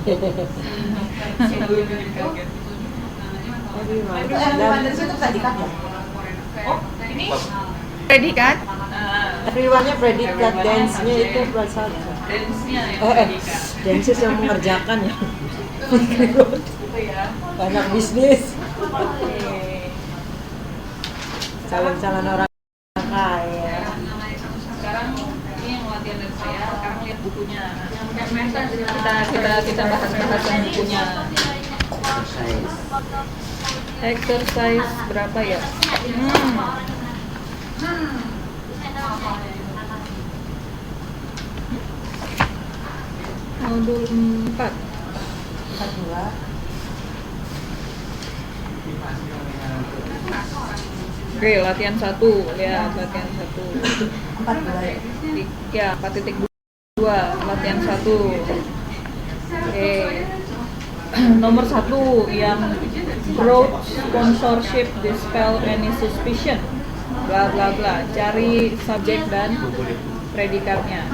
Itu predikat ya? Oh, ini Predikat? Everyone-nya predikat, dance-nya itu prasat. dance-nya yang predikat. Dances yang mengerjakan ya. Gitu ya. Banyak bisnis. Oke. Calon-calon orang kaya. Sekarang ini yang latihan dari saya. Sekarang lihat bukunya. Kita bahas bukunya. Exercise berapa ya? Modul 4. 42. Oke, latihan 1. Lihat latihan 1. 42 ya. Ya, 4.2. Latihan 1. Oke. Nomor 1 yang growth sponsorship dispel any suspicion. Bla bla bla. Cari subjek dan predikatnya.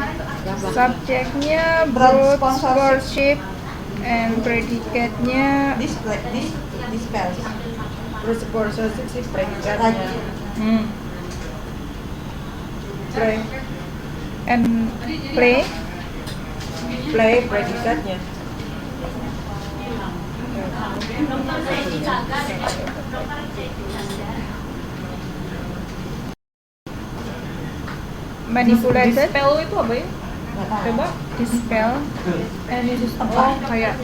Subjeknya broad sponsorship and predikatnya Dispel. Terus sponsorship sih predikatnya. play and play. Play predikatnya. Manipulated. Dispel itu apa ya? Coba. Dispel. Oh, kayak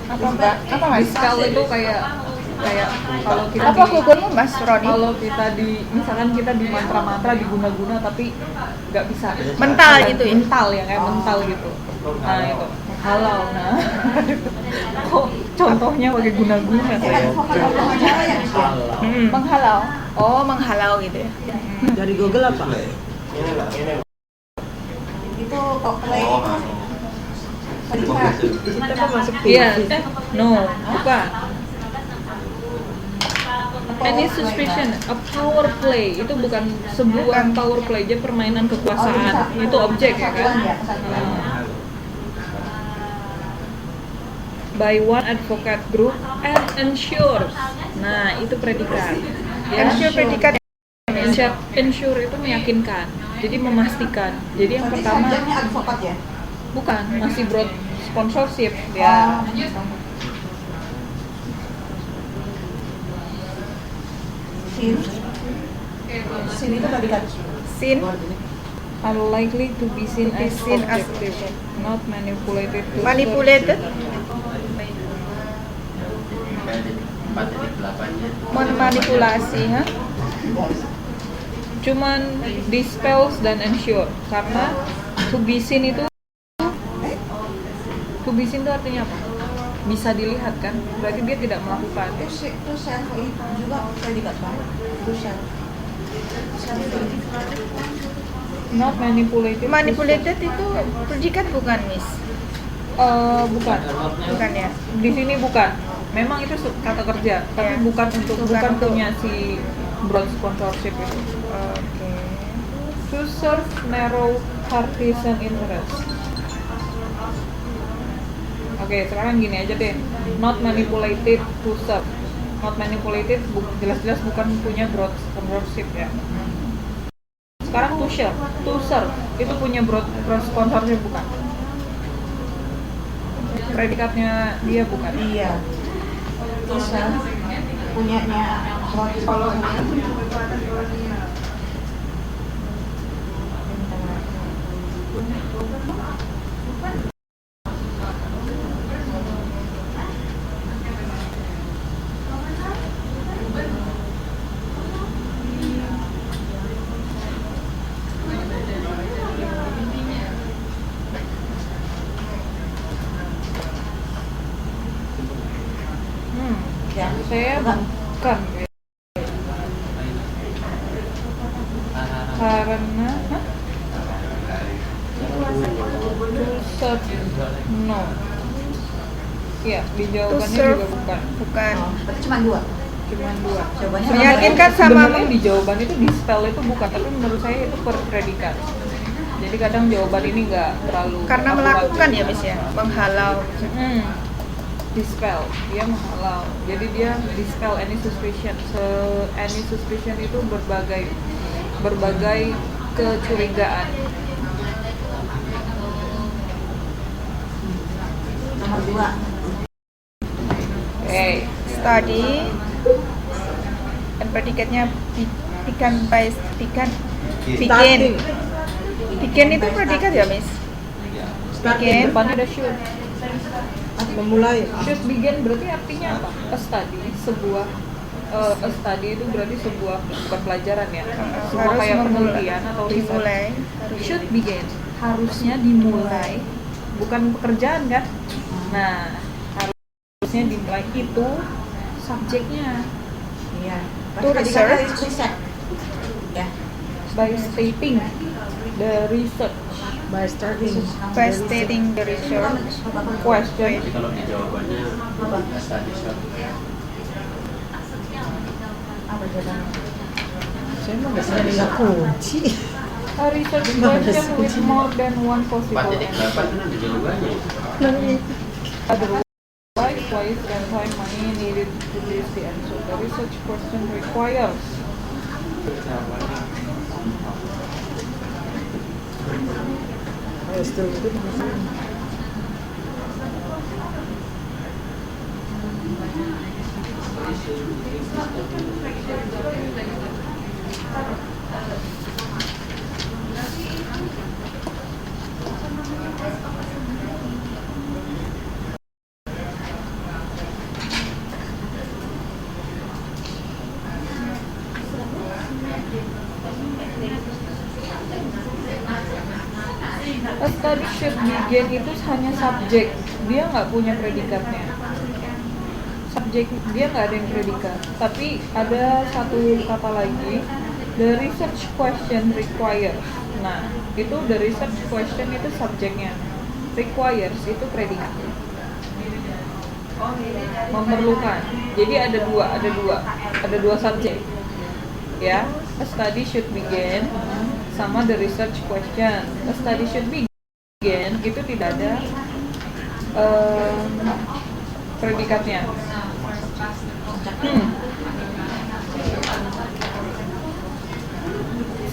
Apa mbak? Apa mas? dispel itu kayak kalau kita Apa Google-mu mas Roni? kalau kita misalkan kita di mantra-mantra diguna-guna tapi nggak bisa Mental gitu ya? mental ya kayak mental gitu. Nah itu halau. Nah kok contohnya pakai guna-guna kayak Menghalau. Oh menghalau gitu ya. Dari Google apa? Itu play Kita kan masuk iya TV. no bukan. Any suspicion, a power play itu bukan sebuah power play, dia permainan kekuasaan. Itu objek ya kan? By one advocate group and ensures. Nah, itu predikat. Ensure predikat. Ensure itu meyakinkan. Jadi memastikan. Jadi yang pertama subjeknya advokat ya? bukan, masih broad sponsorship ya. Sin itu predikat. Sin. Are likely to be seen as objective, not manipulated. Manipulated. Memanipulasi, ha? Cuman dispels dan ensure karena to be seen itu artinya apa? Bisa dilihat kan? Berarti dia tidak melakukan. Itu self itu juga predikat kan? Itu self. Not manipulated. Manipulated itu predikat bukan miss? Bukan. Bukan ya? Di sini bukan. Memang itu kata kerja, tapi Ya. bukan Bukan untuk- punya si broad sponsorship itu. Oke. To serve narrow partisan interest. Oke, sekarang gini aja deh. Not manipulated to serve. Not manipulated jelas-jelas bukan punya broad sponsorship ya. Sekarang to serve. To serve itu punya broad sponsorship bukan? Predikatnya dia bukan. Iya. Itu self punyanya kalau ya Saya bukan. Karena to serve no. Iya, di jawabannya serve. juga bukan. Bukan. berarti cuma dua. Cuman dua. Jawabannya Meyakinkan sama Sebenarnya di jawaban itu di spell itu bukan, tapi menurut saya itu per predikat. Jadi kadang jawaban ini nggak terlalu Karena akurat. melakukan ya Miss ya, menghalau. Dispel, dia menghalau. Jadi dia dispel any suspicion. Any suspicion itu berbagai kecurigaan. Nomor 2. Oke. Study dan predikatnya begin. Starting. Begin itu predikat ya Miss? Starting. Depannya ada should. Memulai. Should begin berarti artinya apa? A study, sebuah a study itu berarti sebuah bukan pelajaran ya. Sebuah Harus kayak memulai. penelitian atau riset. Dimulai. Should begin, harusnya dimulai, bukan pekerjaan kan? Nah, harusnya dimulai itu subjeknya Iya. To research. Riset. Ya. by stating the research By starting. By stating the research question. Jadi kalau di jawabannya study short. Apa jawabannya? Saya mah nggak sering nggak kunci. A research question with more than one possible 4.8 answer. kan ada jawabannya. Otherwise, twice the time money needed to produce the answer. The research question requires Harus tuh. a study should begin itu hanya subjek, dia nggak punya predikatnya. Subjek dia nggak ada yang predikat, tapi ada satu kata lagi, the research question requires. Nah, itu the research question itu subjeknya, requires itu predikat. Memerlukan. Jadi ada dua subjek. Ya, a study should begin sama the research question. A study should begin itu tidak ada predikatnya.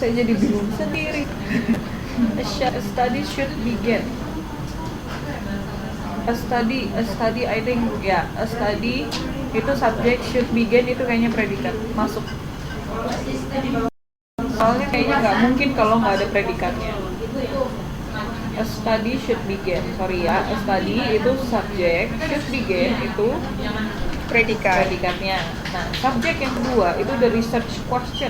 Saya jadi bingung sendiri. A study should begin. A study I think ya, a study itu subjek, should begin itu kayaknya predikat masuk. Soalnya kayaknya nggak mungkin kalau nggak ada predikatnya. A study should begin, sorry ya, a study itu subjek, should begin itu predikatnya. Nah, subjek yang kedua itu the research question,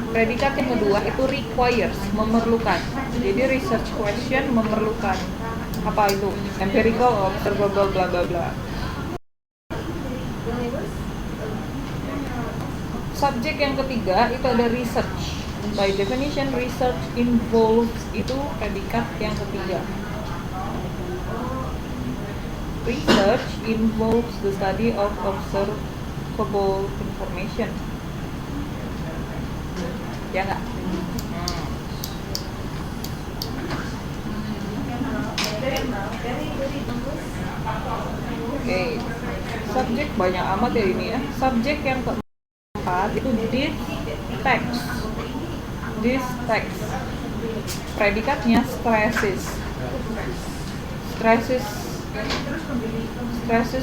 Predikat yang kedua itu requires, memerlukan. Jadi research question memerlukan apa itu? Empirical, observable, bla bla bla. Subjek yang ketiga itu ada research. By definition, research involves itu predikat yang ketiga. Research involves the study of observable information. Ya nggak? Oke. Subjek banyak amat ya ini ya. Subjek yang keempat itu this text. Predikatnya stresses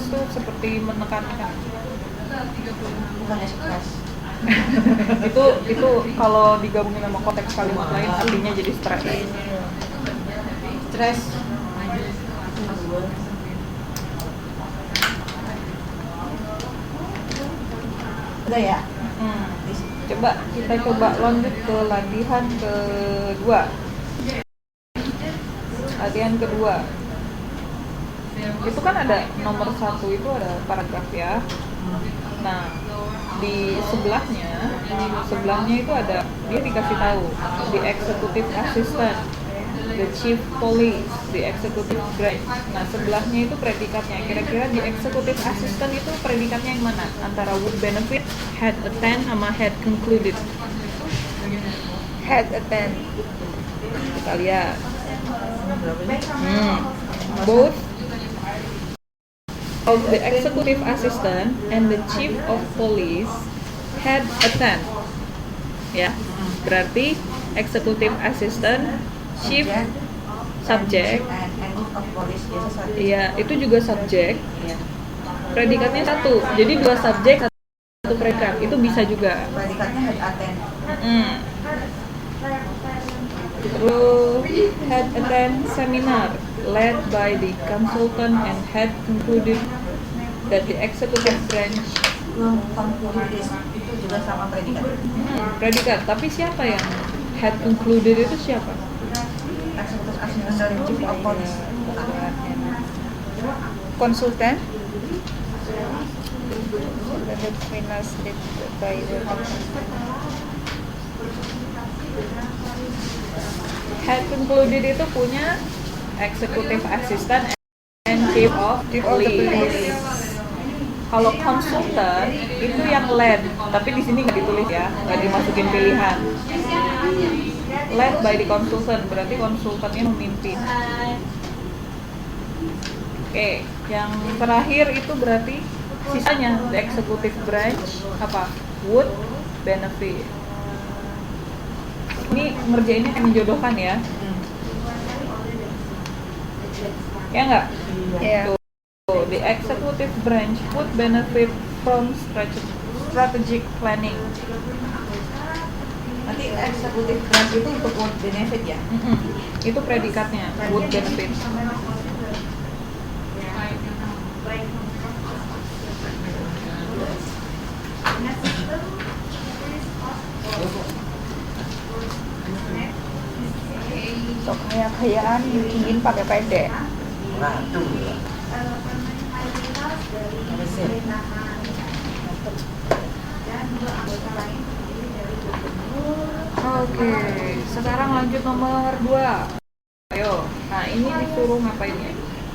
itu seperti menekankan. Bukannya stres. itu kalau digabungin sama konteks kalimat lain artinya jadi stres. Stres. Udah ya? Kita coba lanjut ke latihan kedua. Latihan kedua. Itu kan ada nomor 1 itu ada paragraf ya. Nah, di sebelahnya itu ada, dia dikasih tahu the executive assistant, the chief police, the executive branch. Nah, sebelahnya itu predikatnya. Kira-kira di executive assistant itu predikatnya yang mana? Antara would benefit, had attend, sama had concluded. had attend. Kita lihat. Both of the executive assistant and the chief of police had attend. Ya, berarti executive assistant, chief, subject, and of police biasa satu. iya itu juga subjek. Iya. Predikatnya satu, jadi dua subjek satu predikat itu bisa juga. Predikatnya had attend. Terus had attend seminar led by the consultant and had concluded that the executive branch Concluded itu juga sama predikat. predikat. Tapi siapa yang had concluded itu siapa? Eksekutif asisten dari chief of police. Konsultan. The finance led by the Had concluded itu punya executive assistant and chief of Chief of the police. police. Kalau konsultan itu yang led, tapi di sini nggak ditulis ya, nggak dimasukin pilihan. Led by the consultant, berarti konsultannya memimpin. Oke, yang terakhir itu berarti sisanya the executive branch apa? Would benefit. Ini ngerjainnya kayak menjodohkan ya. Ya nggak? Yeah. Tuh, the executive branch would benefit from strategic planning. Nanti eksekutif branch itu untuk would benefit ya. Itu predikatnya, would benefit. So kaya-kayaan ingin pakai pendek. Ngatung ya. Oke, sekarang lanjut nomor 2. Ayo, nah ini disuruh ngapain ya?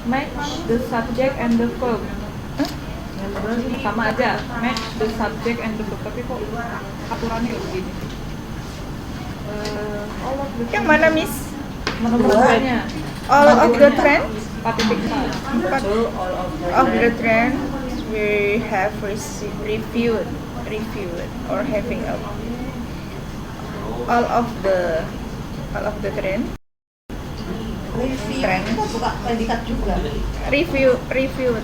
Match the subject and the verb. Sama aja, match the subject and the verb. Tapi kok aturannya begini? All of the Yang mana, Miss? nomor 2-nya. All of the trends 4.4. of the trends we have reviewed or having a all of the trend Review Trend. itu buka predikat juga. reviewed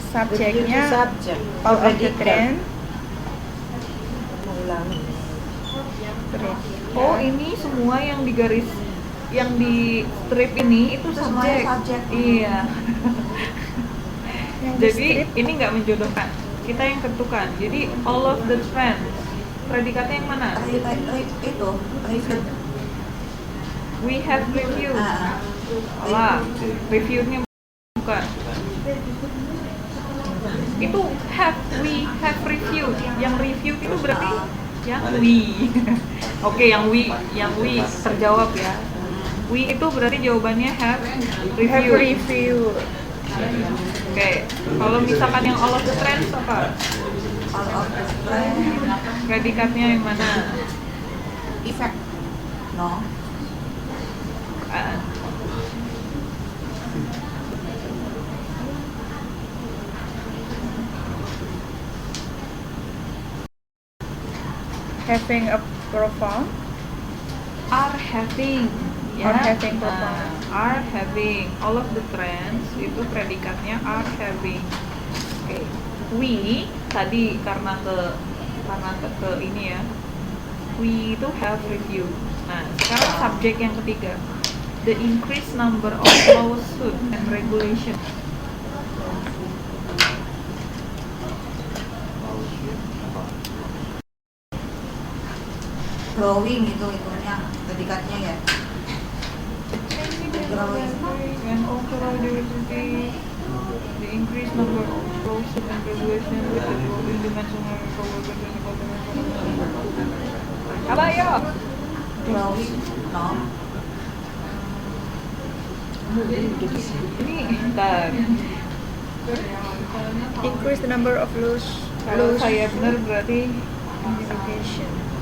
subjeknya Subject. all of the trend Mengulangi. Oh, ini semua yang di garis yang di strip ini itu Itu semuanya subjek. subjek. Iya. yang di Jadi strip. ini nggak menjodohkan. Kita yang tentukan. Jadi all of the trend. Predikatnya yang mana? Itu review. We have reviewed. Ah, Alah, reviewnya bukan. Itu we have reviewed. Yang reviewed itu berarti yang we. Oke, yang we terjawab ya. We itu berarti jawabannya have have reviewed. reviewed Oke, kalau misalkan yang all of the trends apa? all of the trend Predikatnya yang mana? effect. No. Ah, having a profound are having. Ya. Are having Nah, profound. are having. All of the trends itu predikatnya are having. Oke. We tadi karena ke ini ya. We itu have review. Nah, sekarang subjek yang ketiga. The increased number of lawsuit and regulation. Growing itu itunya predikatnya ya. Growing. And overall diversity, the increased number of lawsuit and regulation with the growing dimensional apa ya? Growing. No. Ini bentar. increase the number of Kalau loose saya benar berarti Interrogation.